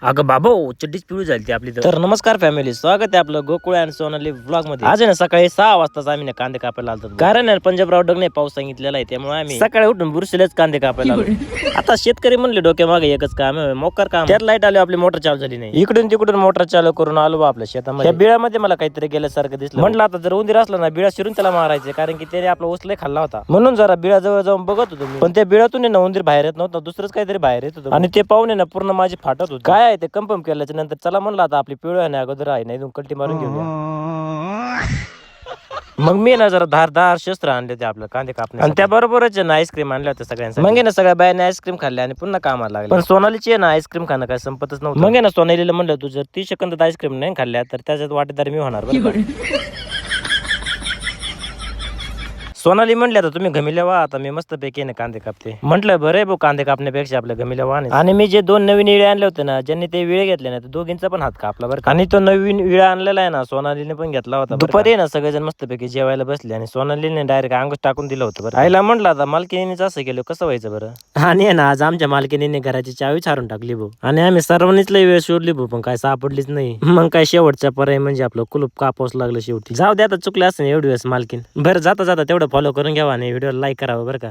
अगं बाबा चड्डीच पिळू झाली ती आपली तर नमस्कार फॅमिली, स्वागत आहे आपलं गोकुळ आणि सोनाली व्लॉग मध्ये. आज आहे ना सकाळी 6 वाजताच आम्ही ना कांदे कापायला आलतो. कारण पंजाबराव डगने पाऊस सांगितलेला आहे, त्यामुळे आम्ही सकाळी उठून बुरशीलाच कांदे कापायला आलो. आता शेतकरी म्हणले डोक्या मागे एकच काम आहे, मोकर काम. त्यात लाईट आली, आपली मोटर चालू झाली नाही. इकडून तिकडून मोटर चालू करून आलो आपल्या शेतामध्ये. त्या बिळामध्ये मला काहीतरी गेल्यासारखं दिसलं. म्हटलं आता जर उंदीर असला ना, बिळा शिरून त्याला मारायचे, कारण की त्याने आपला उचलय खाल्ला होता. म्हणून जरा बिळाजवळ जाऊन बघत होतो मी. पण त्या बिळातून ना उंदीर बाहेर येत नव्हता, दुसरंच काहीतरी बाहेर येत होतं. आणि ते पाहून ना पूर्ण माझी फाटत होती. काय आहे ते कन्फर्म केल्याच्या नंतर चला म्हणलं आता आपली पिवळी आहे ना अगोदर आहे, नाही कल्टी मारून घेऊया. मग मी ना जरा धारदार शस्त्र आणले ते आपलं कांदे कापणे, आणि त्याबरोबरच ना आईस्क्रीम आणल्या होत्या सगळ्यांसाठी. मग ना सगळ्या बायांनी आईस्क्रीम खाल्ल्या आणि पुन्हा कामाला लागले. पण सोनालीची ना आईस्क्रीम खाणं काय संपतच नव्हतं. मग ना सोनालीला म्हणलं तू जर 30 सेकंदात आईस्क्रीम नाही खाल्ल्या तर त्याच्यात वाटेदार मी होणार बरं का. सोनाली म्हणल्या तर तुम्ही घमिल्या वा, आता मी मस्त पैकी ना कांदे कापते. म्हटलं बरं भाऊ, कांदे कापण्यापेक्षा आपल्या घमिल्या वा. आणि मी जे 2 नवीन विळे आणले होते ना, ज्यांनी ते विळे घेतले ना, दोघींचा पण हात कापला बरं. आणि तो नवीन विळा आणलेला आहे ना, सोनालीने पण घेतला होता. दुपारी ना सगळेजण मस्त पैकी जेवायला बसले आणि सोनालीने डायरेक्ट अंगच टाकून दिलं होतं बरं. आईला म्हटलं आता मालकीनीच असं केलं कसं व्हायचं बरं. आणि ना आज आमच्या मालकीनीने घराची चावी हारून टाकली भाऊ. आणि आम्ही सर्वांनीच लई वेळ शोधली भाऊ, पण काय सापडलीच नाही. मग काय शेवटच्या पर्याय म्हणजे आपलं कुलूप कापावंच लागलं शेवटी. जाऊ दे आता, चुकलं असं एवढी वेळेस मालकीन. बरं जाता जाता तेवढं फॉलो करून घ्यावा आणि व्हिडिओ लाईक करावं बरं का.